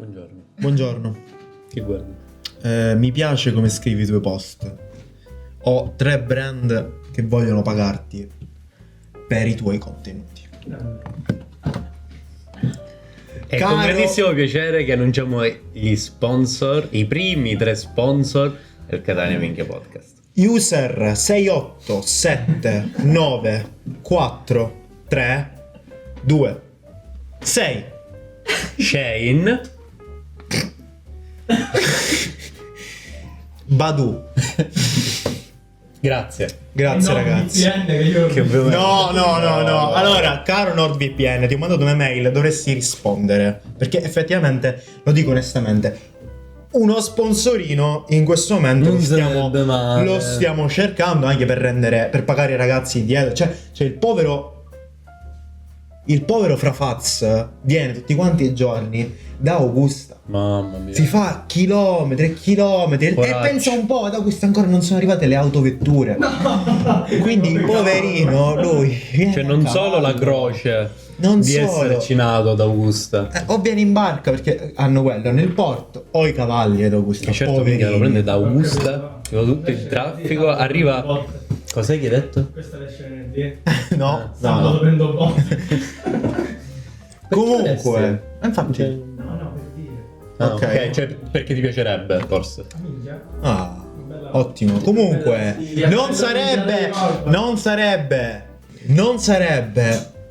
Buongiorno. Buongiorno. Che guardi? Mi piace come scrivi i tuoi post. Ho 3 brand che vogliono pagarti per i tuoi contenuti. È Caro- con grandissimo piacere che annunciamo gli sponsor, i primi 3 sponsor del Catania Minchia Podcast. User 6879432 Shane. Badu. Grazie. Grazie ragazzi. Che ovviamente... No. Allora, caro NordVPN, ti ho mandato una mail, dovresti rispondere. Perché effettivamente, lo dico onestamente, uno sponsorino in questo momento Non sarebbe male. lo stiamo cercando anche per pagare i ragazzi dietro. Cioè il povero Frafaz viene tutti quanti i giorni da Augusta. Mamma mia. Si fa chilometri e chilometri. E Poraccio. pensa un po', ad Augusta ancora non sono arrivate le autovetture. Quindi poverino, lui viene Cioè a non cavallo. solo la croce Non di solo. esserci nato ad Augusta. O viene in barca perché hanno quello nel porto, o i cavalli ad Augusta. Che certo poverini. minchia lo prende da Augusta, fa tutto il traffico, arriva... Cos'è che hai detto? Questa esce venerdì. No, Sabato no. prendo botte. Comunque, infatti. No, per dire. Ah, Ok. ok, cioè perché ti piacerebbe, forse. Minchia. Ah, ottimo. Comunque, non sarebbe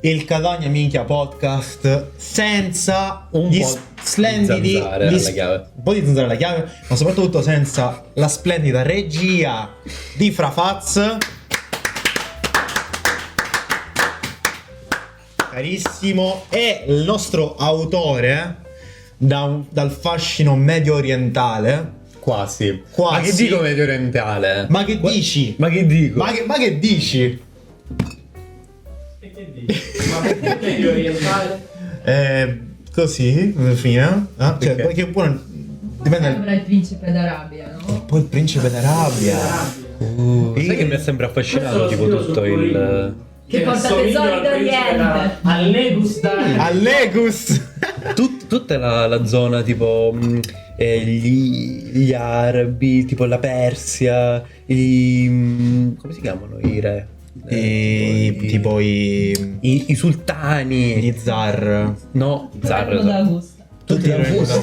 il Catania Minchia Podcast senza Un gli po' splendidi di zanzare alla chiave. un po' di zanzare alla chiave, ma soprattutto senza la splendida regia di Frafaz. Carissimo, e il nostro autore dal fascino medio orientale. Quasi. Quasi. Ma che dico medio orientale? Ma che dici? Ma che dico? Ma che dici? E che dici? Ma perché medio orientale? Così, alla fine. Cioè, Ok. perché poi dipende. Sembra il principe d'Arabia, no? Poi il principe d'Arabia. Sai che mi ha sempre affascinato tipo tutto il... Che porta tesori d'Oriente. Al Negus dai. Allegus. tutta la zona tipo gli arabi, tipo la Persia, come si chiamano i re? Tipo I sultani. gli zar. No, zar. Vengono da Augusta. Tutti da vengono da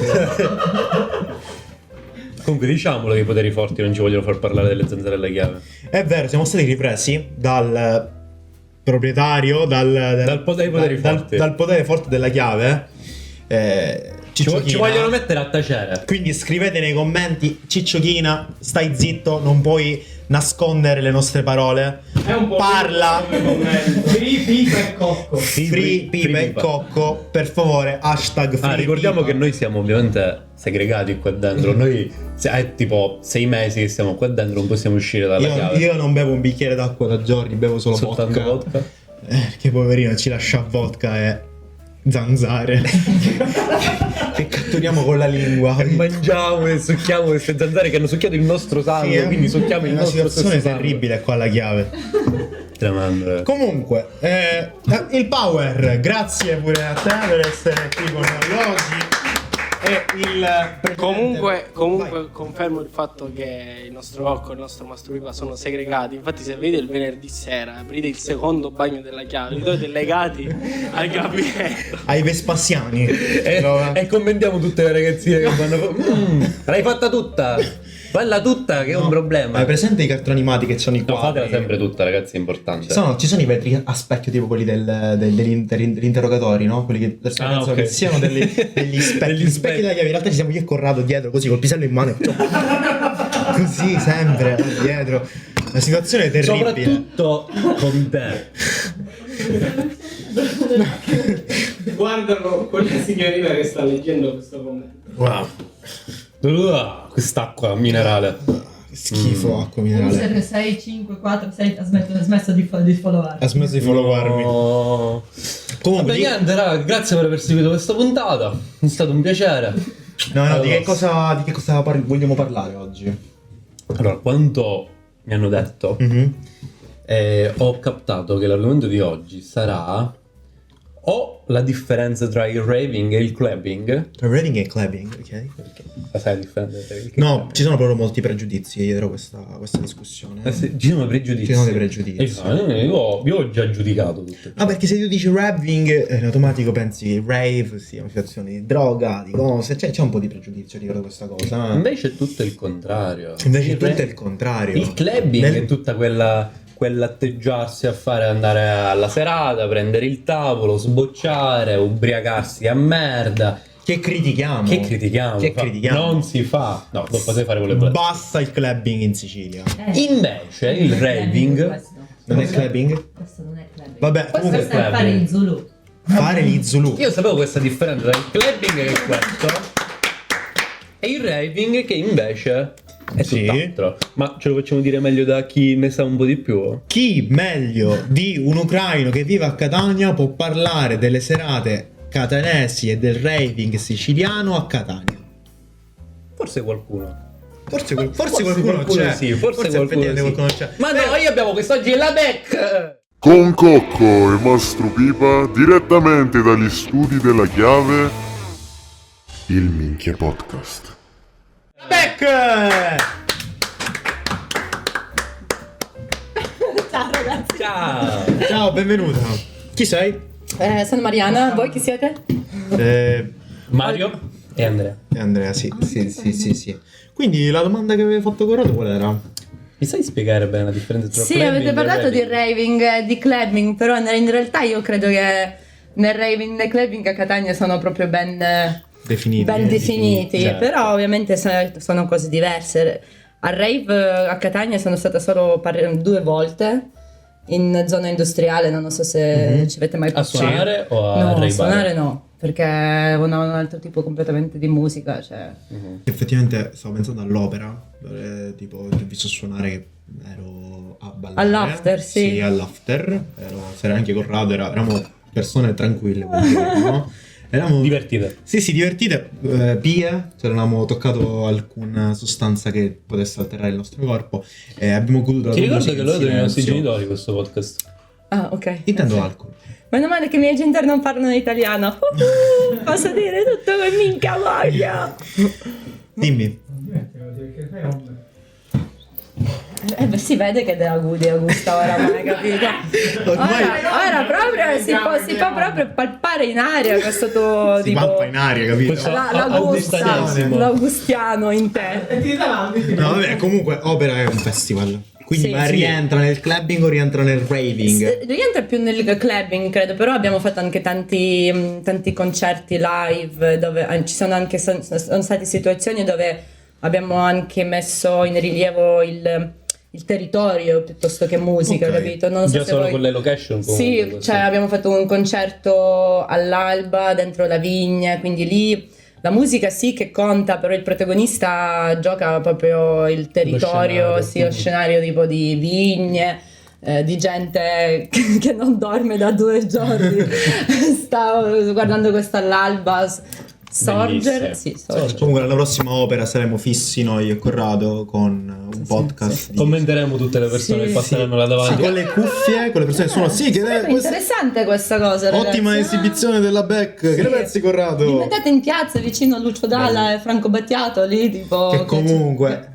Comunque diciamolo che i poteri forti non ci vogliono far parlare delle zanzare alla chiave. È vero, siamo stati ripresi dal proprietario, Dal potere forte. dal potere forte della chiave. Ci Cicciocchina. vogliono mettere a tacere. Quindi scrivete nei commenti: Cicciocchina, stai zitto, non puoi nascondere le nostre parole. È un po' Parla. Free Pipa e Cocco. Free Pipa e Pipa. Cocco, per favore, hashtag free Ricordiamo Pipa. che noi siamo ovviamente segregati qua dentro. Noi è tipo 6 mesi che stiamo qua dentro, non possiamo uscire dalla chiave. Io non bevo un bicchiere d'acqua da giorni, bevo solo Soltanto vodka. Che poverino ci lascia vodka e zanzare che catturiamo con la lingua. E mangiamo e succhiamo queste zanzare che hanno succhiato il nostro sangue, quindi succhiamo il è una nostro situazione stesso terribile qua alla chiave. sangue. Tremendo. Comunque, il Power, grazie pure a te per essere qui con noi oggi. E il precedente- Comunque Vai. confermo il fatto che il nostro Cocco e il nostro Mastro Pipa sono segregati. Infatti se vedete il venerdì sera aprite il secondo bagno della chiave, li trovate legati al gabinetto. ai Vespasiani. E commentiamo tutte le ragazzine che vanno. L'hai fatta tutta! Falla tutta, che è un problema. Hai presente i cartoni animati che sono i No, quadri? fatela sempre tutta, ragazzi, è importante. Ci sono i vetri a specchio, tipo quelli degli interrogatori, no? Quelli che penso ok. che siano degli specchi. Degli Gli specchi specchi. della chiave. In realtà ci siamo io e Corrado dietro, così col pisello in mano. Così, sempre dietro. Una situazione terribile. Soprattutto con te. Guardano quella signorina che sta leggendo questo commento. Wow. Quest'acqua minerale. Che schifo, acqua minerale. User 6, 5, 4, 6 ha smesso di followare. Ha smesso di followarmi. No. Comunque, Vabbè, niente, raga, grazie per aver seguito questa puntata. È stato un piacere. no, di che cosa vogliamo parlare oggi? Allora, quanto mi hanno detto, Mhm. ho captato che l'argomento di oggi sarà o la differenza tra il raving e il clubbing. Tra raving e clubbing, ok? Perché la sai la differenza tra il raving e il No, clubbing? ci sono proprio molti pregiudizi dietro questa discussione. Sì, ci sono pregiudizi. Ci sono dei pregiudizi. Io ho già giudicato tutto. Ah, perché se tu dici raving, in automatico pensi che rave sia una situazione di droga, di cose, cioè c'è un po' di pregiudizio riguardo questa cosa. Invece è tutto il contrario. Invece tutto è il contrario. Il clubbing è tutta quell'atteggiarsi a fare, andare alla serata, prendere il tavolo, sbocciare, ubriacarsi a merda. Che critichiamo. Che critichiamo? Che critichiamo. Non si fa. No, non potete fare quello che volete. Basta il clubbing in Sicilia. Invece il raving Questo. Non è clubbing? Questo non è clubbing. Vabbè, Questo comunque sta a fare il Zulu. fare gli Zulu. io sapevo questa differenza tra il clubbing che è questo e il raving che invece è Sì. tutt'altro. Ma ce lo facciamo dire meglio da chi ne sa un po' di più? Chi meglio di un ucraino che vive a Catania può parlare delle serate catanesi e del raving siciliano a Catania? Forse qualcuno. Forse qualcuno c'è. Sì, forse qualcuno, effettivamente sì. qualcuno c'è. Ma noi abbiamo quest'oggi la Beck. Con Cocco e Mastro Pipa direttamente dagli studi della Chiave, il Minchia Podcast. Beck! Ciao ragazzi. Ciao. Ciao, benvenuta. Chi sei? Sono Mariana, voi chi siete? Mario e Andrea. Andrea, sì. Quindi la domanda che avevi fatto Corrado qual era? Mi sai spiegare bene la differenza tra Sì, clubbing avete e parlato di raving? raving e di clubbing, però in realtà io credo che nel raving e nel clubbing a Catania sono proprio ben definiti, certo. però ovviamente sono cose diverse. Al rave a Catania sono stata solo 2 volte in zona industriale, non so se ci avete mai A suonare o a No, a ravare? suonare no, perché è un altro tipo completamente di musica, cioè... Effettivamente stavo pensando all'opera, dove tipo ti ho visto suonare che ero a ballare. All'after, sì. Sì, all'after. C'era anche Corrado, eravamo persone tranquille quel giorno, no? Eravamo Divertite. Sì, divertite, pie, cioè non avevamo toccato alcuna sostanza che potesse alterare il nostro corpo e abbiamo goduto la Ti ricordo musica che in loro sono i nostri silenzio. genitori questo podcast. Ah, ok. Intendo alcol. Meno male che i miei genitori non parlano italiano. Posso dire tutto che minchia voglia. Dimmi. Beh, si vede che della gusta oramai, capito? Ora proprio si può proprio palpare in aria questo tuo Si tipo... pappa in aria, capito? Questo- L'augustianesimo. L'augustiano in te. Ti davanti. No, vabbè, comunque Opera è un festival. Quindi Sì, ma sì. rientra nel clubbing o rientra nel raving? Rientra più nel clubbing, credo, però abbiamo fatto anche tanti concerti live dove ci sono anche sono state situazioni dove abbiamo anche messo in rilievo il territorio piuttosto che musica, Ok. capito? Non so Già se solo voi... con le location comunque, Sì, questo. cioè abbiamo fatto un concerto all'alba dentro la vigna, quindi lì la musica sì che conta, però il protagonista gioca proprio il territorio, scenario. sì, lo scenario tipo di vigne, di gente che non dorme da 2 giorni, sta guardando questo all'alba, sorgere, Bellissimo. sì, sorgere. Comunque alla prossima Opera saremo fissi noi e Corrado con un podcast di... Commenteremo tutte le persone Sì, che passeranno là Sì, davanti. con le cuffie, con le persone che sono... Sì, che Sarebbe questa- interessante questa cosa, ragazzi. ottima esibizione della Beck. Che ne pensi, Vi Corrado? mettete in piazza vicino a Lucio Dalla e Franco Battiato lì tipo Che comunque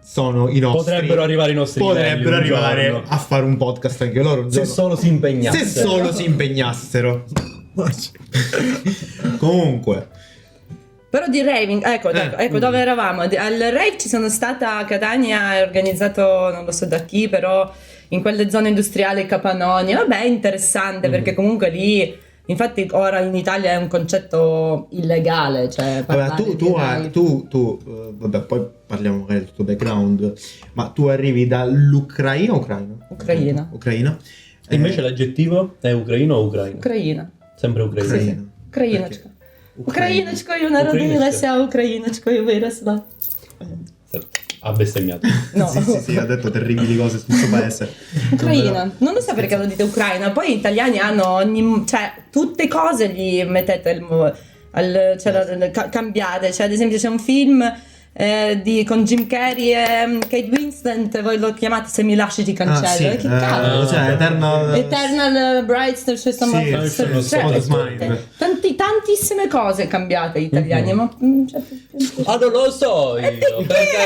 sono i nostri... Potrebbero arrivare i nostri Potrebbero livelli un arrivare giorno. a fare un podcast anche loro un Se giorno. solo si impegnassero. Se solo si impegnassero. Comunque, Però di raving, ecco dove eravamo. Al rave ci sono stata a Catania, è organizzato non lo so da chi, però in quelle zone industriali Capanonia. Vabbè, è interessante perché comunque lì, infatti ora in Italia è un concetto illegale, cioè vabbè, parlare di rave. vabbè, poi parliamo magari del tuo background, ma tu arrivi dall'Ucraina, Ucraina. Ucraina. Invece l'aggettivo è ucraino o ucraino? Ucraina. Sempre ucraino. Ucraina. Украиночка. Perché? Україночкою народилася, україночкою виросла. Ha bestemmiato. No. Sì, ha detto terribili cose su questo paese. Ucraina, non lo so perché lo dite Ucraina, poi gli italiani hanno cioè tutte cose gli mettete cambiate, cioè ad esempio c'è un film con Jim Carrey e Kate Winslet, voi lo chiamate Se mi lasci ti cancello. sì, Che cazzo? cioè Eternal Bright Sì, tantissime cose cambiate italiane, ma Mm. Ah, non lo so io, perché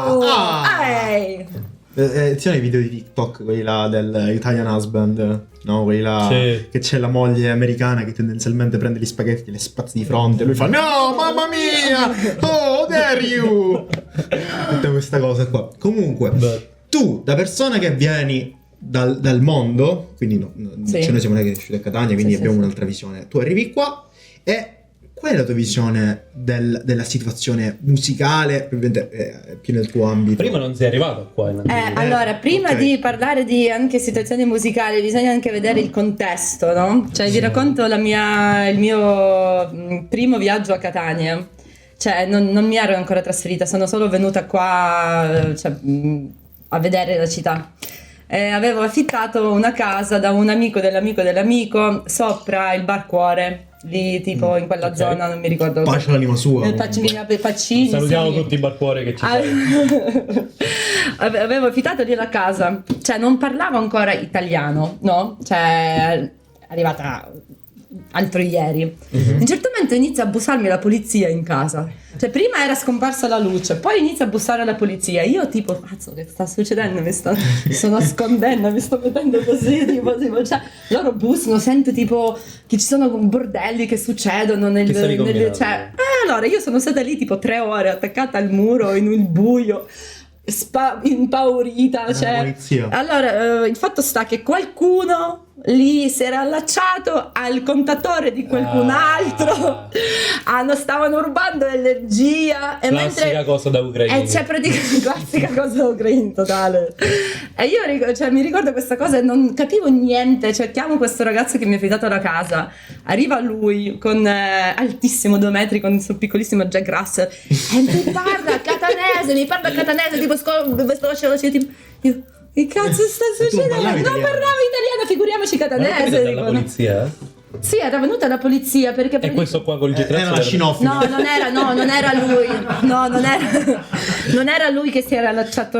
non lo so. Ehi. Ci sono i video di TikTok, quelli là del Italian Husband, no? Quelli là Sì. che c'è la moglie americana che tendenzialmente prende gli spaghetti e le spazza di fronte e lui fa no, mamma mia, oh, dare you. Tutta questa cosa qua. Comunque, tu, da persona che vieni dal mondo, quindi Sì. cioè noi siamo cresciuti a Catania, quindi Sì, abbiamo sì. un'altra visione. Tu arrivi qua e qual è la tua visione della situazione musicale, ovviamente più nel tuo ambito? Prima non sei arrivato qua. Allora, prima ok. di parlare di anche situazioni musicali, bisogna anche vedere il contesto, no? Cioè, vi racconto il mio primo viaggio a Catania. Cioè, non mi ero ancora trasferita, sono solo venuta qua, cioè, a vedere la città. Avevo affittato una casa da un amico dell'amico sopra il Bar Cuore, lì tipo in quella ok. zona, non mi ricordo. Pace all'anima sua. Pacini. Salutiamo sì. tutti i barcuori che ci sono. Avevo affittato lì la casa, cioè non parlavo ancora italiano, no? Cioè, è arrivata altro ieri. A un certo momento inizia a bussarmi la polizia in casa. Cioè, prima era scomparsa la luce, poi inizia a bussare la polizia. Io tipo, cazzo, che sta succedendo? Mi sto nascondendo, mi sto mettendo così, tipo, cioè, loro bussano, sento tipo che ci sono bordelli che succedono Che stavi combinando? cioè, allora io sono stata lì tipo 3 ore attaccata al muro in un buio, impaurita, cioè. Polizia. Allora, il fatto sta che qualcuno lì si era allacciato al contatore di qualcun altro. Stavano rubando energia. E Classica cosa da ucraini. c'è praticamente classica cosa da ucraini totale. E io cioè, mi ricordo questa cosa e non capivo niente. Cerchiamo questo ragazzo che mi ha affidato la casa. Arriva lui con altissimo 2 metri, con il suo piccolissimo Jack Russell e mi parla catanese, tipo tipo io, che cazzo sta succedendo? Non parlavi italiano? parlavo italiano, figuriamoci Ma non catanese. capite dico, dalla no. polizia? Sì, era venuta la polizia perché E questo qua col Era una G3 cinofila. No, non era lui. No, non era lui che si era allacciato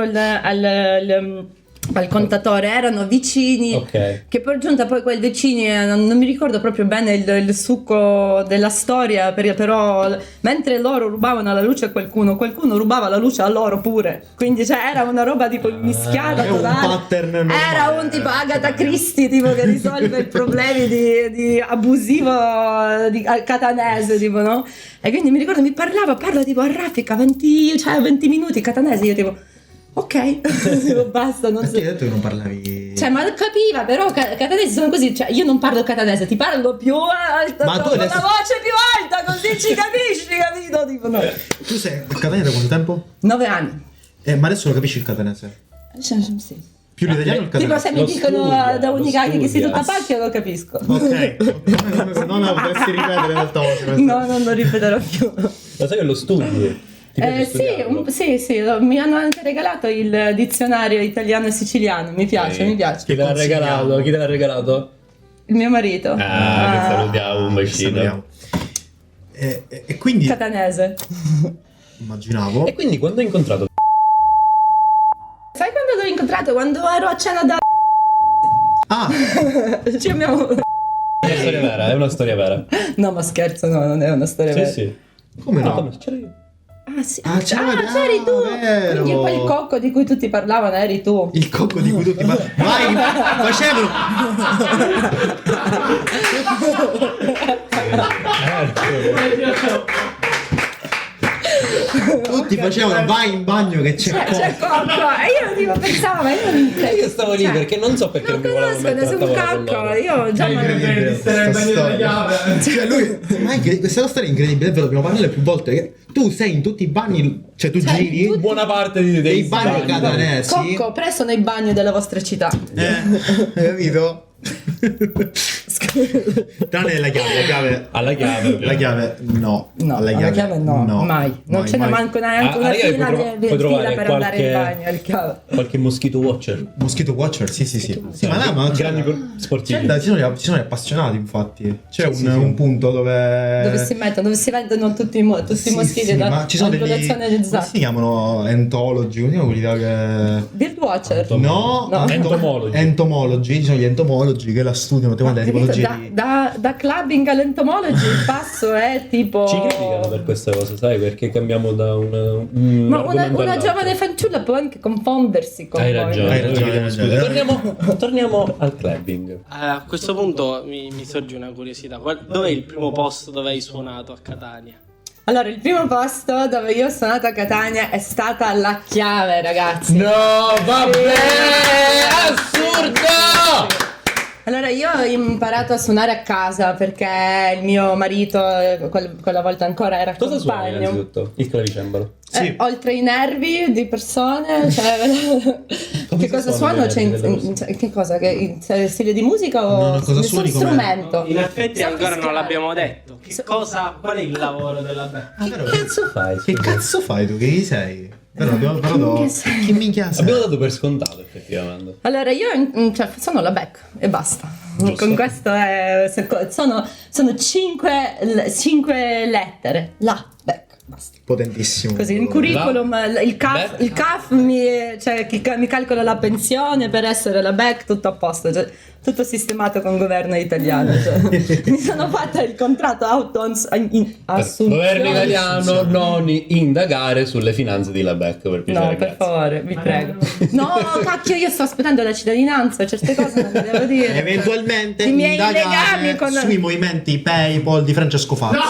al contatore, erano vicini. Ok. Che per giunta poi quei vicini, non mi ricordo proprio bene il succo della storia, però mentre loro rubavano la luce a qualcuno rubava la luce a loro pure. Quindi cioè era una roba tipo mischiata È un totale. pattern normale. Era un tipo Agatha Christie tipo che risolve i problemi di abusivo catanese tipo, no? E quindi mi ricordo parla tipo a raffica 20 minuti catanese, io tipo ok, dico, basta, non Perché hai so. detto che non parlavi? Cioè, ma capiva, però catanesi sono così, cioè io non parlo catanese, ti parlo più alto, Ma tu con adesso- la voce più alta, così ci capisci, capito? Tipo, no. Tu sei a Catania da quanto tempo? 9 anni. Ma adesso lo capisci il catanese? Sì. Più l'italiano o il Tipo catanese? se mi Lo dicono studia, da lo unica che si studia. tutta pacchia lo capisco. Ok, come se non la potresti ripetere l'altavoce. questa. No, non lo ripeterò più. Lo sai che lo studi? Ti piace studiarlo? Sì, mi hanno anche regalato il dizionario italiano e siciliano, mi piace, mi piace. Chi te l'ha consigliamo. regalato? Chi te l'ha regalato? Il mio marito. Che salutiamo, un bacino. Salutiamo. E quindi Catanese. immaginavo. E quindi quando hai incontrato? Sai quando l'ho incontrato? Quando ero a cena da... Ah, Ci abbiamo... È una storia vera, è una storia vera. No, ma scherzo, no, non è una storia Sì, vera. sì. come No, no? come c'era io. Ah, sì. Ah, c'eri tu! vero. Quindi poi il cocco di cui tutti parlavano eri tu. Il cocco di cui tutti parlano. Vai, facevano. Tutti facevano vai in bagno che c'è C'è cocco. cocco! E io tipo pensavo, ma io non... Io stavo lì perché non so perché non mi volevano conosco mettere a nessun tavola con cocco, loro. io già... Incredibile Stare in questa bagno della storia. chiave. Cioè lui, ma anche questa storia è incredibile, è vero, dobbiamo parlarne più volte. Che tu sei in tutti i bagni, cioè tu giri tutti- Buona parte dei dei bagni catanesi. Cocco, presso nei bagni della vostra città. Hai capito? Tranne la chiave. Alla chiave. La chiave no. No, alla chiave no, mai. Non ce ne manco neanche una alla chiave fila, puoi trovare fila per andare in bagno al chiave. qualche mosquito watcher. Mosquito Watcher, sì. Sì, ma no, ma Grandi sportivi. ci sono gli appassionati, infatti. C'è un punto dove si vendono tutti i moschiti da ma ci sono degli manipolazione di come Zach. si chiamano entologi, come si chiamano quelli là che Birdwatcher. no, Entomologi. ci sono gli entomologi che la studiano, ti guarda le tipologie di Da clubbing all'entomology il passo è tipo Ci criticano per questa cosa, sai, perché cambiamo da un ma argomento una all'altro. giovane fanciulla può anche confondersi con Hai voi. ragione. Hai ragione. Torniamo al clubbing. A questo punto mi sorge una curiosità. Dov'è il primo posto dove hai suonato a Catania? Allora, il primo posto dove io ho suonato a Catania è stata La Chiave, ragazzi. No, vabbè, assurdo! Allora, io ho imparato a suonare a casa perché il mio marito, quella volta ancora, era Cosa suoni compagno. innanzitutto? Il clavicembalo. Sì. Oltre i nervi di persone, cioè, che cosa suonano suono? i nervi delle persone? Che cosa? Stile di musica o No, cosa nessun suoni come- strumento? In effetti So ancora non fischiare. l'abbiamo detto. Qual è il lavoro della band? Che cazzo fai? Che cazzo fai tu? Che chi sei? Però abbiamo parlato. Che minchia sei? Abbiamo dato per scontato, effettivamente. Allora, io sono la Beck e basta. Giusto. Con questo sono 5 lettere. La Beck, basta. Potentissimo. Così in curriculum il Beck? CAF mi calcola la pensione per essere la Beck, tutto a posto, cioè, tutto sistemato con governo italiano. Cioè. Mi sono fatta il contratto assunzione. Governo italiano, non indagare sulle finanze di Labec, per piacere. No, per grazie. favore, vi prego. No, cacchio, io sto aspettando la cittadinanza, certe cose non le devo dire. Eventualmente I miei indagare legami con- sui movimenti PayPal di Francesco Fazio,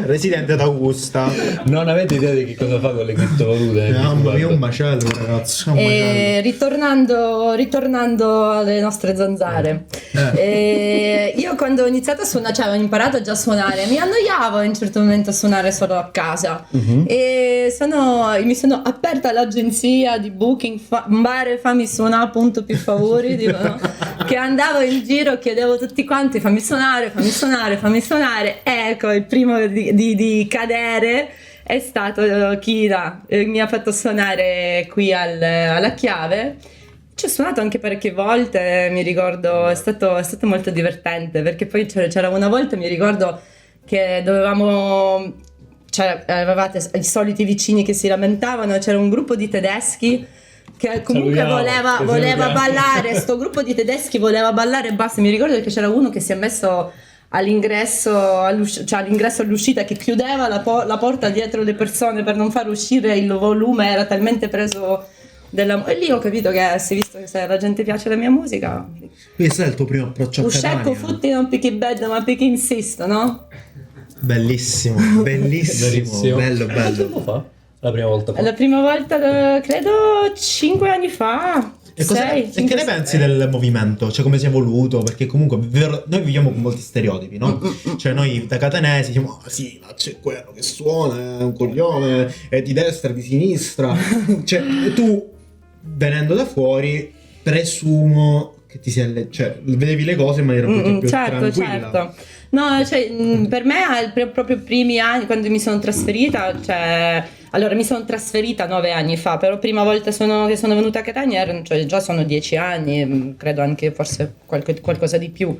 residente d'Augusta. Non avete idea di che cosa fa con le criptovalute? Mamma mia, un macello, ragazzi. Un macello. E ritornando alle nostre zanzare, io quando ho iniziato a suonare, cioè ho imparato già a suonare, mi annoiavo a un certo momento a suonare solo a casa e mi sono aperta all'agenzia di booking, bare fammi suonare punto più favori, tipo, no? Che andavo in giro, chiedevo a tutti quanti fammi suonare, ecco il primo di cadere è stato Kira, mi ha fatto suonare qui alla Chiave. Ci ho suonato anche parecchie volte, mi ricordo, è stato molto divertente perché poi c'era una volta, mi ricordo che avevate i soliti vicini che si lamentavano, c'era un gruppo di tedeschi che comunque Salutiamo, voleva ballare, sto gruppo di tedeschi voleva ballare e basta, mi ricordo che c'era uno che si è messo all'ingresso all'uscita, che chiudeva la porta dietro le persone per non far uscire il volume, era talmente preso e lì ho capito che visto che se la gente piace la mia musica, Questo è il tuo primo approccio a uscecco Catania. futti non picchi bed ma picchi insisto, no? Bellissimo, bellissimo, bello, Quanto bello. tempo fa? La prima volta fa? La prima volta credo 5 anni fa. E che ne pensi del movimento? Cioè come si è evoluto? Perché comunque noi viviamo con molti stereotipi, no? Cioè noi da catanesi diciamo sì, ma c'è quello che suona, è un coglione, è di destra, di sinistra. Cioè tu, venendo da fuori, presumo che ti sia vedevi le cose in maniera molto più tranquilla. Certo. No, cioè, per me proprio i primi anni, quando mi sono trasferita, allora mi sono trasferita 9 anni fa, però prima volta che sono venuta a Catania già sono 10 anni, credo anche forse qualcosa di più.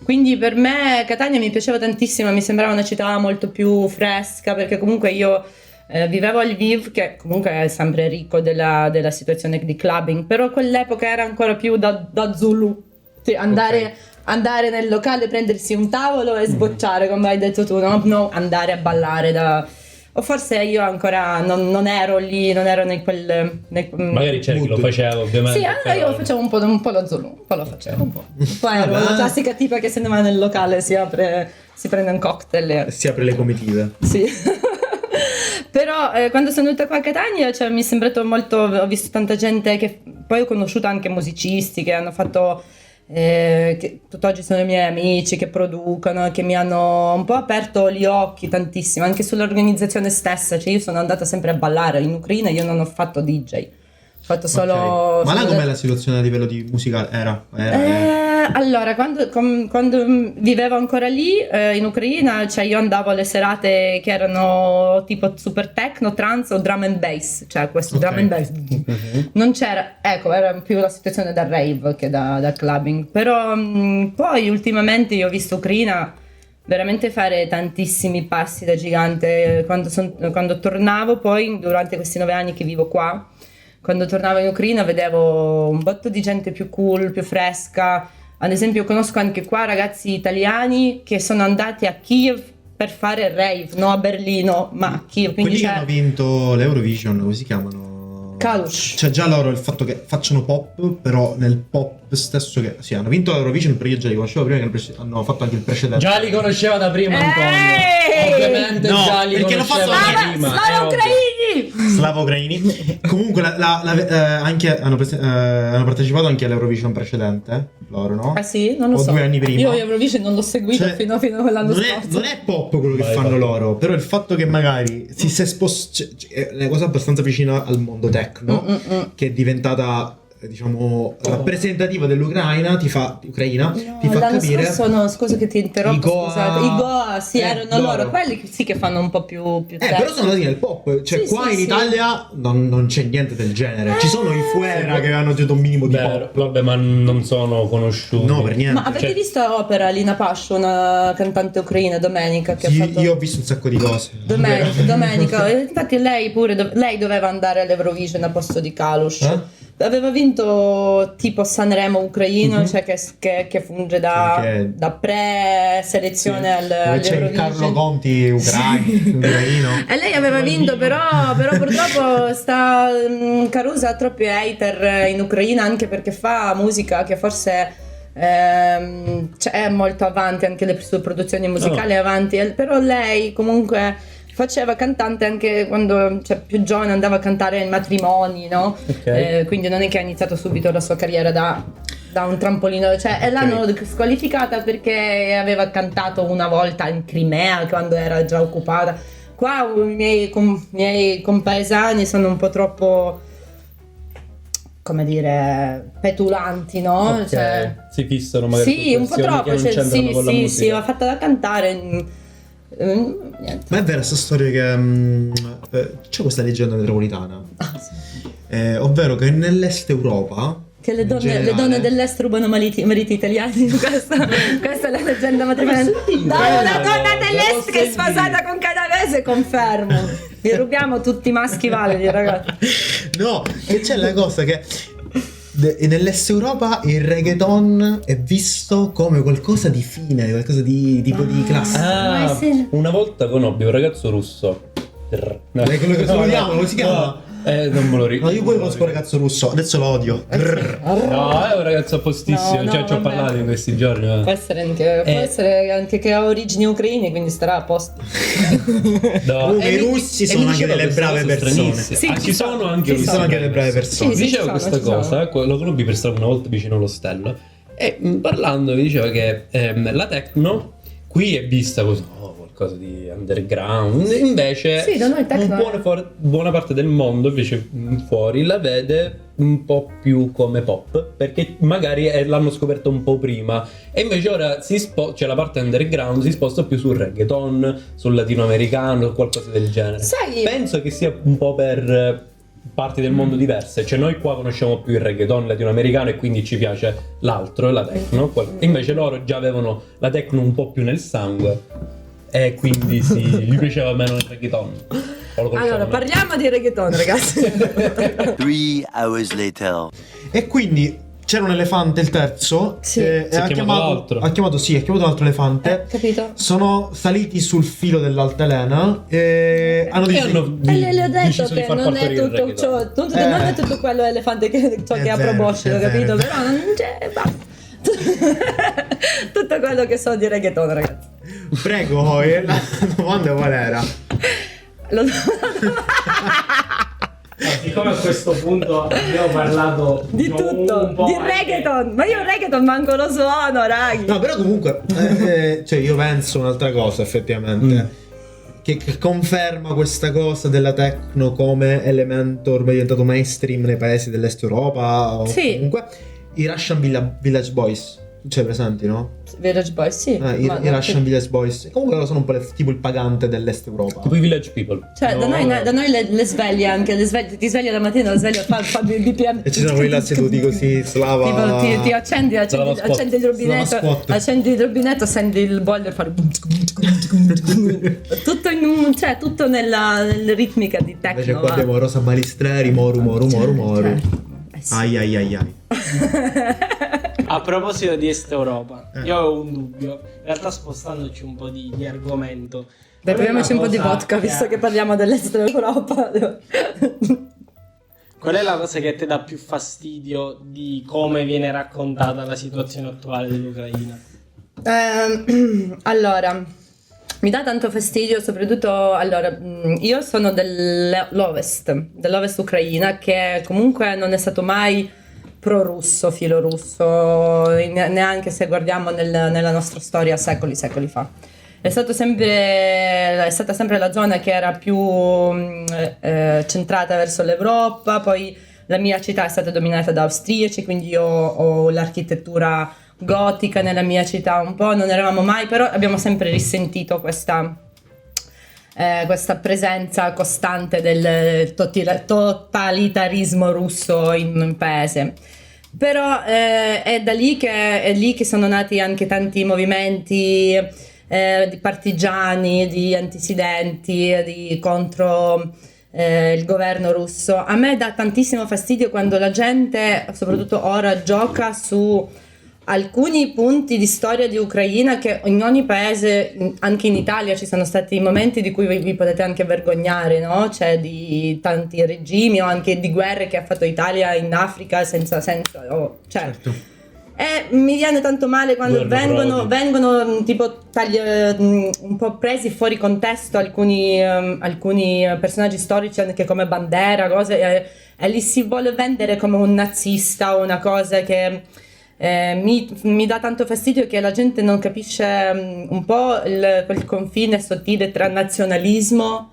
Quindi per me Catania mi piaceva tantissimo, mi sembrava una città molto più fresca, perché comunque io vivevo a Lviv, che comunque è sempre ricco della situazione di clubbing, però quell'epoca era ancora più da Zulu, cioè andare nel locale, prendersi un tavolo e sbocciare, come hai detto tu, no, andare a ballare o forse io ancora non ero lì, non ero Magari c'era chi lo faceva, ovviamente. sì, io facevo un po' lo Zulu, un po' lo facevo un po'. Poi ero la classica tipa che se ne va nel locale, si prende un cocktail e Si apre le comitive. sì. Però quando sono venuta qua a Catania, mi è sembrato molto, ho visto tanta gente che poi ho conosciuto anche musicisti che hanno fatto che tutt'oggi sono i miei amici, che producono, che mi hanno un po' aperto gli occhi tantissimo anche sull'organizzazione stessa. Cioè io sono andata sempre a ballare in Ucraina, io non ho fatto DJ, ho fatto solo... Ok. Ma là solo- com'è la situazione a livello di musicale? Era. Allora, quando vivevo ancora lì in Ucraina, cioè io andavo alle serate che erano tipo super techno, trance o drum and bass, cioè questo Ok. drum and bass. Non c'era, ecco, era più la situazione da rave che da clubbing. Però poi ultimamente io ho visto Ucraina veramente fare tantissimi passi da gigante. Quando tornavo poi, durante questi 9 anni che vivo qua, quando tornavo in Ucraina vedevo un botto di gente più cool, più fresca. Ad esempio conosco anche qua ragazzi italiani che sono andati a Kiev per fare rave, non a Berlino, ma a Kiev. Quindi Quelli che c'è hanno vinto l'Eurovision, come si chiamano? Kalush. Cioè già loro il fatto che facciano pop, però nel pop stesso che sì, hanno vinto l'Eurovision perché io già li conoscevo prima che hanno fatto anche il precedente. Già li conosceva da prima Antonio. Ovviamente No, già li perché l'ho conosceva fatto da anche- prima. Slava è ovvio. ucraini! Slavo ucraini. Comunque anche hanno partecipato anche all'Eurovision precedente, loro, no? Ah sì? Non lo O so. 2 anni prima. Io Eurovision non l'ho seguito Cioè, fino all'anno non scorso. non è pop quello che Vai, fanno vai. loro, però il fatto che magari si è è una cosa abbastanza vicina al mondo techno, che è diventata diciamo rappresentativa dell'Ucraina, ti fa L'anno capire. scorso, no, scusa che ti interrompo, I Goa. scusate. I Goa, sì, erano loro, loro. quelli sì che fanno un po' più Però sono andati nel pop, cioè Sì, qua sì, in sì. Italia non c'è niente del genere. Ci sono i Fuera che hanno aggiunto un minimo di Vero, pop. vabbè, ma non sono conosciuti. No, per niente. Ma avete visto Opera, Lina Pascio, una cantante ucraina, domenica, che Sì, ha fatto... io ho visto un sacco di cose. Domenica. E infatti lei pure, lei doveva andare all'Eurovision a posto di Kalush. Aveva vinto tipo Sanremo ucraino, cioè che funge Che- da pre-selezione Dove c'è il Carlo all'Eurovision. Conti ucraino. E lei aveva vinto, però purtroppo Caruso ha troppi hater in Ucraina, anche perché fa musica che forse cioè, è molto avanti, anche le sue produzioni musicali avanti, però lei comunque faceva cantante anche quando cioè, più giovane, andava a cantare in matrimoni, no? Ok. Quindi non è che ha iniziato subito la sua carriera da un trampolino, cioè, e l'hanno squalificata perché aveva cantato una volta in Crimea quando era già occupata. Qua i miei compaesani sono un po' troppo, come dire, petulanti, no? Ok, Cioè, si fissano magari sì, su un po' questioni troppo, che non cioè, c'entrano con la sì, musica. ho fatto da cantare. Niente. Ma è vera sta storia che c'è questa leggenda metropolitana, ovvero che nell'est Europa Che le in donne generale- dell'est rubano mariti italiani. Questa è la leggenda matrimoniale. No, una donna dell'est che è sposata con canadese, confermo. Vi rubiamo tutti i maschi validi, ragazzi. No, che c'è la cosa che nell'est Europa il reggaeton è visto come qualcosa di fine, qualcosa di tipo di classe. Ah, sì. una volta conobbi un ragazzo russo. No, Quello che salutiamo, come si chiama? non me lo ricordo. No, io pure conosco un ragazzo russo, adesso lo odio. No, è un ragazzo a postissimo. No, cioè, ci ho vabbè. parlato in questi giorni. ma- Può essere anche che ha origini ucraine, quindi starà a posto. No. Comunque E i mi- russi e sono mi anche diceva delle questa brave cosa persone. stranissima. Sì, Ah, ci ci sono, sono anche ci russi sono anche le brave persone. Sì, sì, Dicevo ci sono, questa ci sono. cosa, lo conobbi per strada una volta vicino all'ostello e parlando mi diceva che la techno qui è vista così, qualcosa di underground, invece Sì, da noi techno buona parte del mondo invece fuori la vede un po' più come pop, perché magari l'hanno scoperto un po' prima e invece ora c'è la parte underground, si sposta più sul reggaeton, sul latinoamericano, qualcosa del genere. Sai- Penso che sia un po' per parti del mondo diverse, cioè noi qua conosciamo più il reggaeton latinoamericano e quindi ci piace l'altro, la techno, invece loro già avevano la techno un po' più nel sangue e quindi gli piaceva meno il reggaeton. O lo conoscevano Allora, meno. parliamo di reggaeton, ragazzi. 3 hours later. E quindi c'era un elefante, il terzo, Sì. e Si è ha chiamato l'altro. ha chiamato un altro elefante. Capito? Sono saliti sul filo dell'altalena e hanno deciso E le ho detto deciso di che far non è partorire il tutto reggaeton. ciò, non è tutto quello elefante che ha vero, proboscito, è vero. capito? Però non c'è, basta. Tutto quello che so di reggaeton, ragazzi. Prego, la domanda qual era? Lo- Siccome a questo punto abbiamo parlato di un tutto, po' di anche- reggaeton. Ma io il reggaeton manco lo suono, raghi. No, però comunque, cioè io penso un'altra cosa effettivamente. che conferma questa cosa della techno come elemento ormai diventato mainstream nei paesi dell'est Europa o Sì. comunque i Russian Village Boys. C'è presenti, no? Village Boys, sì. I Russian Village Boys. Comunque loro sono un po' tipo il pagante dell'est Europa. Tipo i Village People. Cioè, No. da noi le sveglie anche, ti svegli la mattina, la sveglia fa BPM. E ci sono quelli là seduti così, slava. Tipo ti accendi il Slava squat. accendi il rubinetto, accendi il boiler, fare tutto cioè tutto nella ritmica di techno. Invece qua abbiamo Rosa Balistreri, Moru. Sì. Ai ai ai ai. A proposito di Est Europa, io ho un dubbio. In realtà, spostandoci un po' di argomento, Beviamoci un po' di vodka, visto che parliamo dell'est Europa. qual è la cosa che a te dà più fastidio di come viene raccontata la situazione attuale dell'Ucraina? Allora, mi dà tanto fastidio, soprattutto, allora, io sono dell'ovest Ucraina, che comunque non è stato mai pro-russo, filo-russo, neanche se guardiamo nella nostra storia secoli fa. È stata sempre la zona che era più centrata verso l'Europa, poi la mia città è stata dominata da austriaci, quindi io ho l'architettura gotica nella mia città un po', non eravamo mai, però abbiamo sempre risentito questa presenza costante del totalitarismo russo in paese. Però è lì che sono nati anche tanti movimenti di partigiani, di antisidenti, contro il governo russo. A me dà tantissimo fastidio quando la gente, soprattutto ora, gioca su alcuni punti di storia di Ucraina, che in ogni paese, anche in Italia, ci sono stati momenti di cui vi potete anche vergognare, no? Cioè di tanti regimi o anche di guerre che ha fatto Italia in Africa senza senso. Certo. E mi viene tanto male quando vengono tipo un po' presi fuori contesto alcuni personaggi storici, anche come Bandera, cose, e li si vuole vendere come un nazista o una cosa che mi dà tanto fastidio, che la gente non capisce un po' quel confine sottile tra nazionalismo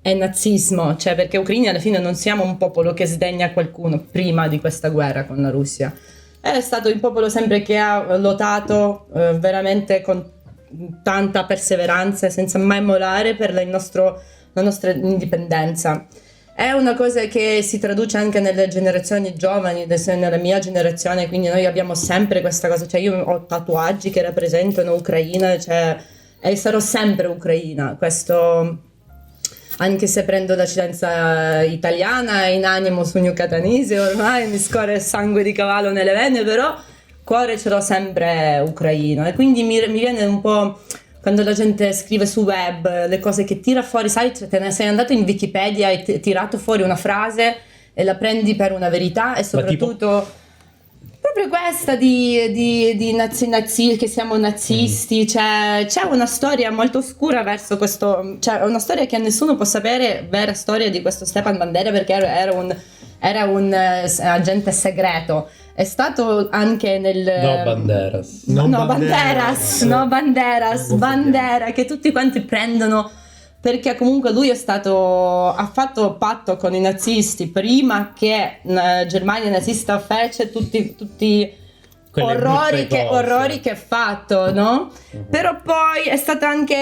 e nazismo, cioè perché ucraini alla fine non siamo un popolo che sdegna qualcuno prima di questa guerra con la Russia. È stato il popolo sempre che ha lottato veramente con tanta perseveranza, senza mai mollare per la nostra indipendenza. È una cosa che si traduce anche nelle generazioni giovani, nella mia generazione, quindi noi abbiamo sempre questa cosa, cioè io ho tatuaggi che rappresentano Ucraina, cioè, e sarò sempre Ucraina, questo anche se prendo la cittadinanza italiana, in animo sogno catanese, ormai mi scorre il sangue di cavallo nelle vene, però cuore ce l'ho sempre ucraino, e quindi mi viene un po'... Quando la gente scrive su web le cose che tira fuori, sai, te ne sei andato in Wikipedia e tirato fuori una frase e la prendi per una verità, e soprattutto proprio questa di nazi, che siamo nazisti, cioè c'è una storia molto oscura verso questo, cioè una storia che nessuno può sapere, vera storia di questo Stepan Bandera, perché era un agente segreto. È stato anche Bandera, che tutti quanti prendono, perché comunque lui ha fatto patto con i nazisti prima che Germania nazista fece tutti orrori che ha fatto, no? Però poi è stata anche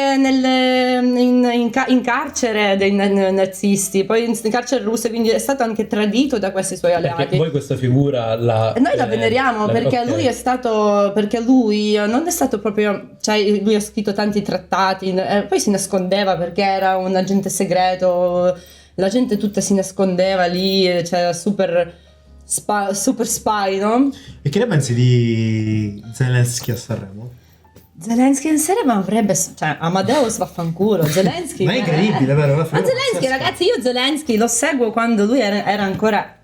in carcere dei nazisti, poi in carcere russe, quindi è stato anche tradito da questi suoi alleati. Perché voi questa figura noi la veneriamo, perché lui è stato, perché lui non è stato proprio, cioè lui ha scritto tanti trattati, poi si nascondeva perché era un agente segreto, la gente tutta si nascondeva lì, cioè super spy, no? E che ne pensi di Zelensky a Sanremo? Zelensky in Sanremo avrebbe, cioè Amadeus vaffanculo, Zelensky ma è incredibile, vero? Ma Zelensky, ragazzi, io Zelensky lo seguo quando lui era ancora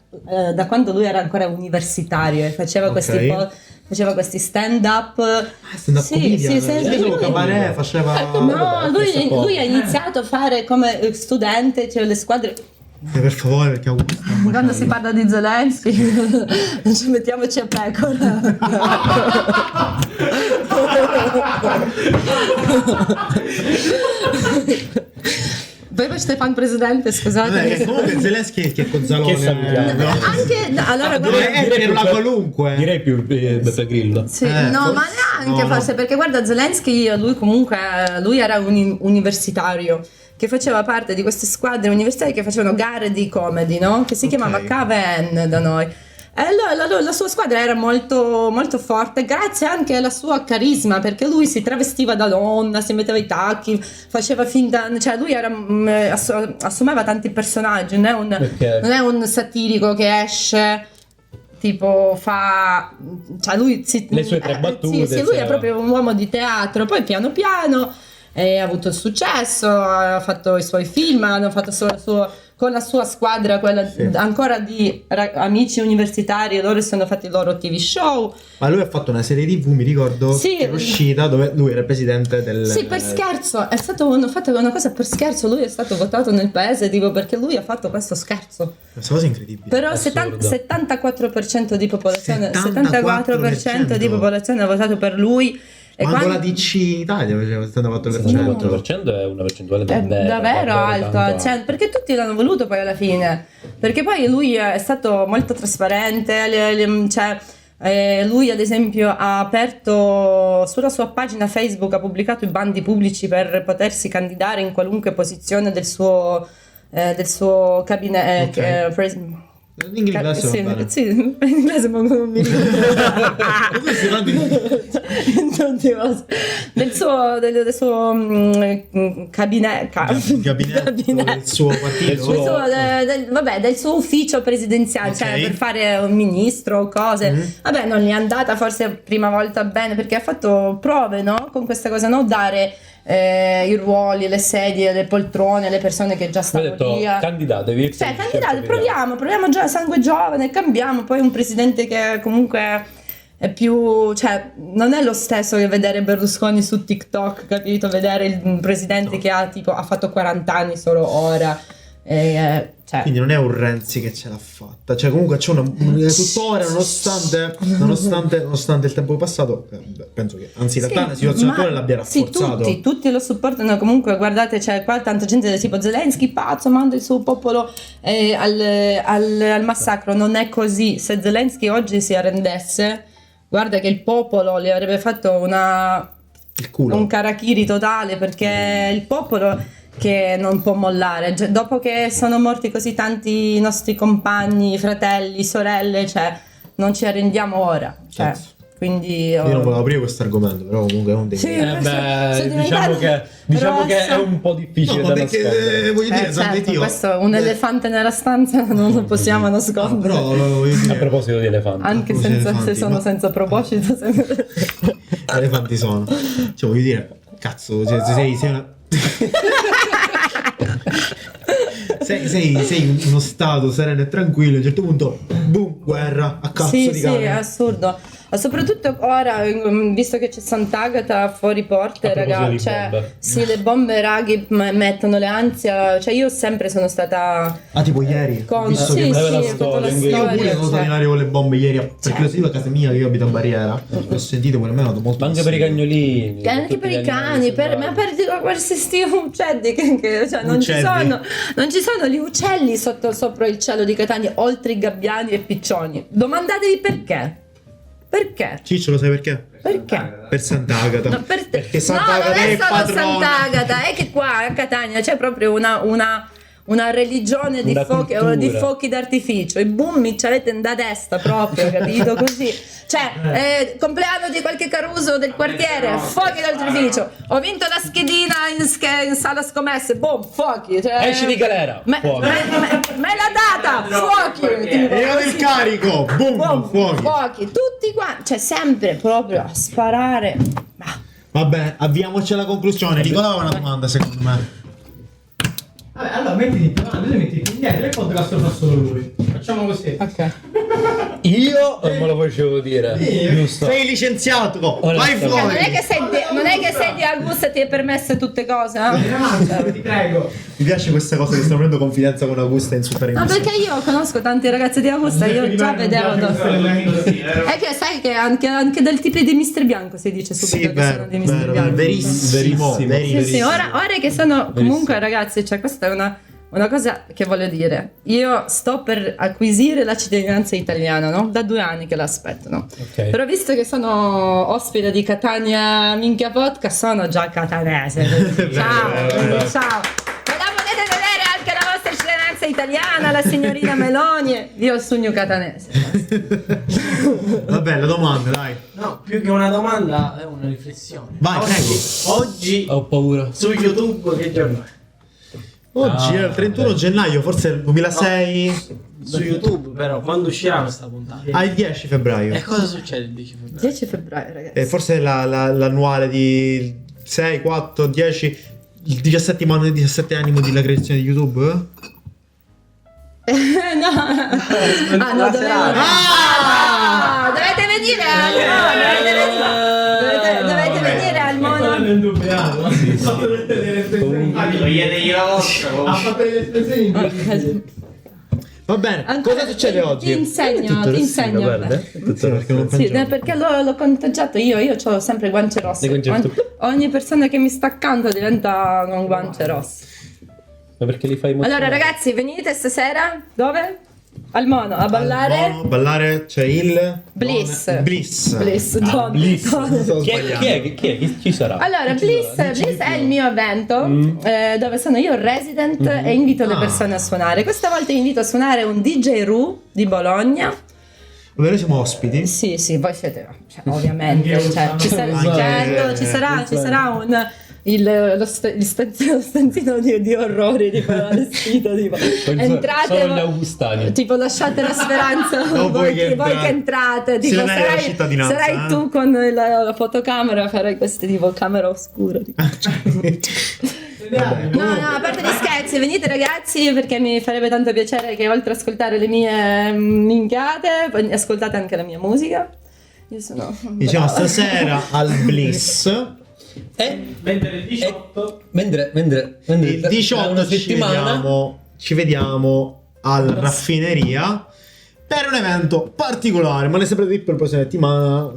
da quando lui era ancora universitario e faceva questi stand up. Cabaret faceva. No, lui ha iniziato a fare come studente, cioè le squadre. Per favore, perché quando si parla di Zelensky ci mettiamoci a pecora. Poi Stefan presidente, scusate. Comunque Zelensky che è con Zalone. Che sappiamo? no? Anche allora guarda, Era la qualunque. Direi più Beppe Grillo. sì, forse- no, ma neanche no, no. forse, perché guarda Zelensky, lui comunque lui era un universitario che faceva parte di queste squadre universitarie che facevano gare di comedy, no? Che si chiamava KVN da noi. E la sua squadra era molto, molto forte, grazie anche al suo carisma, perché lui si travestiva da donna, si metteva i tacchi, faceva finta, cioè lui era, assumeva tanti personaggi, non è un satirico che esce, tipo cioè lui Le sue tre battute, sì, lui è cioè. proprio un uomo di teatro, poi piano piano ha avuto successo, ha fatto i suoi film, hanno fatto con la sua squadra, quella ancora di amici universitari, loro si sono fatti i loro TV show. Ma lui ha fatto una serie TV, mi ricordo, Sì. che era uscita dove lui era presidente del... Sì, per scherzo, hanno fatto una cosa per scherzo, lui è stato votato nel paese tipo perché lui ha fatto questo scherzo. Questa cosa è incredibile. Però Assurdo. 74% di popolazione, 74% 74% di popolazione ha votato per lui. E Quando quando- la DC in Italia faceva il 74%. Il 4% è una percentuale è davvero alta, tanto cioè, perché tutti l'hanno voluto poi alla fine, perché poi lui è stato molto trasparente, lui ad esempio ha aperto sulla sua pagina Facebook, ha pubblicato i bandi pubblici per potersi candidare in qualunque posizione del suo cabinet. In inglese sì, va bene. sì, in inglese ma non mi ricordo. Non ti posso. Del suo Gabinetto, il suo partito. Del suo ufficio presidenziale, cioè per fare un ministro o cose. Vabbè, non gli è andata forse prima volta bene perché ha fatto prove, no? Con questa cosa, no? Dare i ruoli, le sedie, le poltrone, le persone che già Ho stanno detto lì. candidatevi. Cioè, candidati, proviamo già sangue giovane, cambiamo. Poi un presidente che comunque è più, cioè, non è lo stesso che vedere Berlusconi su TikTok, capito? Vedere il presidente che ha fatto 40 anni solo ora. Cioè. Quindi non è un Renzi che ce l'ha fatta. Cioè, comunque c'è tuttora, nonostante il tempo passato, penso che anzi in realtà la situazione attuale l'abbia rafforzato. Sì, tutti lo supportano. Comunque, guardate, c'è qua tanta gente del tipo Zelensky, pazzo, manda il suo popolo al massacro. Non è così. Se Zelensky oggi si arrendesse, guarda che il popolo gli avrebbe fatto Il culo. un karakiri totale, perché il popolo che non può mollare. Dopo che sono morti così tanti nostri compagni, fratelli, sorelle, cioè non ci arrendiamo ora. Cioè, Certo. quindi Io non volevo aprire questo argomento, però comunque è un dei Sì. diciamo che è un po' difficile No, da ma perché nascondere. voglio dire, certo, questo un elefante nella stanza non lo possiamo nascondere. Però voglio A dire, proposito di elefanti. Anche Così se elefanti, sono ma- senza proposito. elefanti sono. Cioè, voglio dire, cazzo, cioè, sei una... sei uno stato sereno e tranquillo, a un certo punto, boom, guerra, a cazzo Sì, di sì, cane. è assurdo. Ma soprattutto ora, visto che c'è Sant'Agata fuori porte, A proposito raga, di cioè, bombe. sì, le bombe raghi mettono le ansia. Cioè, io sempre sono stata Ah, tipo ieri. contro. Visto che- Sì, Aveva sì, la ho fatto storia, la io Io pure storia. sono stato in aria con le bombe ieri, perché lo sentivo a casa mia che io abito a Barriera. Ho sentito pure me, ho molto Ma anche per i cagnolini. Anche per i cani, ma per questi uccelli cioè, non ci sono gli uccelli sopra il cielo di Catania, oltre i gabbiani e piccioni. Domandatevi perché. Perché? Ciccio, lo sai perché? Perché? Per Sant'Agata. No, Perché no, Sant'Agata non è è il solo patrono. Sant'Agata, è che qua a Catania c'è proprio una religione di Una cultura. fuochi d'artificio. I boom ci avete da testa proprio, capito? Così. Cioè, compleanno di qualche caruso del quartiere, fuochi d'artificio. Ho vinto la schedina in sala scommesse, boom, fuochi. Cioè, Esci di galera. Me l'ha data, fuochi. tipo, E io del carico, boom, boom, fuochi. tutti quanti, cioè sempre proprio a sparare. Ma Vabbè, avviamoci alla conclusione. Nicola aveva una domanda, secondo me. Vabbè, allora mettiti più avanti, tu mettiti indietro e il podcast lo fa solo lui. Facciamo così. Ok. Io me lo facevo dire. Giusto. Sei licenziato, vai Onestamente. fuori. Non è che sei di Augusta e ti è permesse tutte cose, eh? Ti prego. Mi piace questa cosa che sto prendendo confidenza con Augusta e insultare No, perché io conosco tanti ragazzi di Augusta, io già vedevo È che sai che anche del tipo di Mr. Bianco si dice subito Sì, che sono di Mr. Bianco. verissimo. Sì, ora che sono comunque ragazzi, cioè questa è una cosa che voglio dire. Io sto per acquisire la cittadinanza italiana, no? Da 2 anni che l'aspetto, no? Ok. Però visto che sono ospite di Catania Minchia Podcast, sono già catanese. Ciao, ciao. Me la potete vedere anche la vostra cittadinanza italiana, la signorina Meloni. Io ho sogno catanese. Vabbè, la domanda, dai. No, più che una domanda è una riflessione. Vai, Oggi Ho paura. su YouTube che giorno è? Oggi è il 31 gennaio, forse il 2006. Su YouTube però, quando uscirà questa puntata? Il 10 febbraio. E cosa succede il 10 febbraio? 10 febbraio, ragazzi. Forse l'annuale di 6, 4, 10, il 17 animo della creazione di YouTube? No. Ah, no, dovete venire dovete venire al mono. Toglietegli la vostra. Ha fatto delle espressioni. Va bene, cosa succede oggi? Ti insegno. Perché non Sì, perché l'ho contagiato io ho sempre guance rosse. Le guance rosse. Ogni persona che mi sta accanto diventa con guance rosse. Ma perché li fai molto? Allora ragazzi, venite stasera dove? Al mono a ballare. A ballare c'è il Bliss. Bliss. Don. Chi è? Chi sarà? Allora, Bliss è il mio evento dove sono io resident e invito le persone a suonare. Questa volta invito a suonare un DJ Ru di Bologna. Vabbè, noi siamo ospiti. Sì, voi siete, ovviamente. Ci sarà lo stanzino di orrori, tipo vestito, tipo entrate, solo gli augustani. tipo lasciate la speranza voi che entrate, tipo non è la cittadinanza, sarai tu con la fotocamera a fare queste tipo camera oscura tipo. No, a parte gli scherzi, venite ragazzi perché mi farebbe tanto piacere che oltre ad ascoltare le mie minchiate poi ascoltate anche la mia musica. Io sono Diciamo stasera al Bliss. Mentre il 18. Mentre Il 18 una settimana ci vediamo al Raffineria per un evento particolare, ma ne saprete di più la prossima settimana.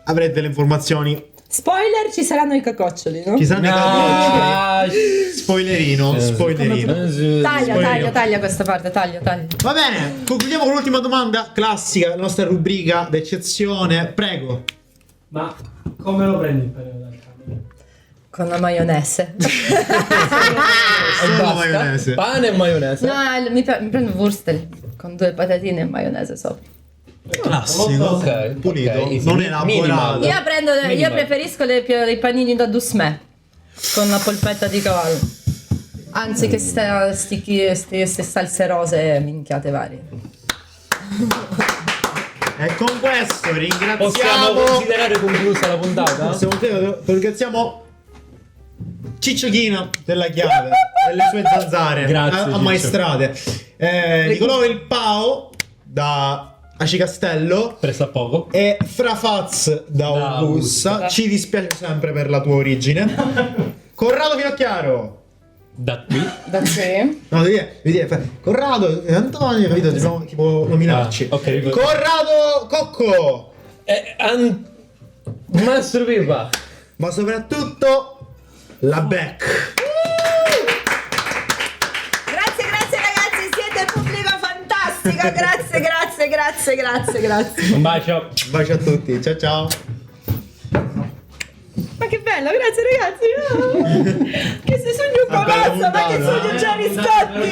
Avrete delle informazioni. spoiler, ci saranno i cacoccioli, no? Ci saranno i Spoilerino. Taglia questa parte, taglia. Va bene, concludiamo con l'ultima domanda classica, la nostra rubrica d'eccezione. Prego. Ma come lo prendi il periodo dal camera? Con la maionese. Solo maionese. Pane e maionese. No, mi prendo Wurstel con 2 patatine e maionese sopra. Classico, Ok, pulito, ok, non easy. elaborato. Io preferisco i panini da Dusmè con la polpetta di cavallo. Anzi che ste salse rose minchiate varie. E con questo ringraziamo. Possiamo considerare conclusa la puntata? Ringraziamo Ciccio China della Chiave e le sue zanzare Grazie, Ciccio. ammaestrate. Nicolò Il Pao da Aci Castello Presso a poco. e Frafaz da Augusta. Ci dispiace sempre per la tua origine. Corrado Finocchiaro. Da qui. Da sé. No, devi dire Corrado Antonio, capito? Dobbiamo tipo nominarci. ok. Corrado Cocco. Mastro Pipa. Ma soprattutto la Beck. Grazie ragazzi, siete pubblico fantastico. Grazie. Un bacio. Un bacio a tutti, ciao. Ma che bello, grazie ragazzi. Che se sogno Una bella palazzo, ma che puntata, sogno già riscotti.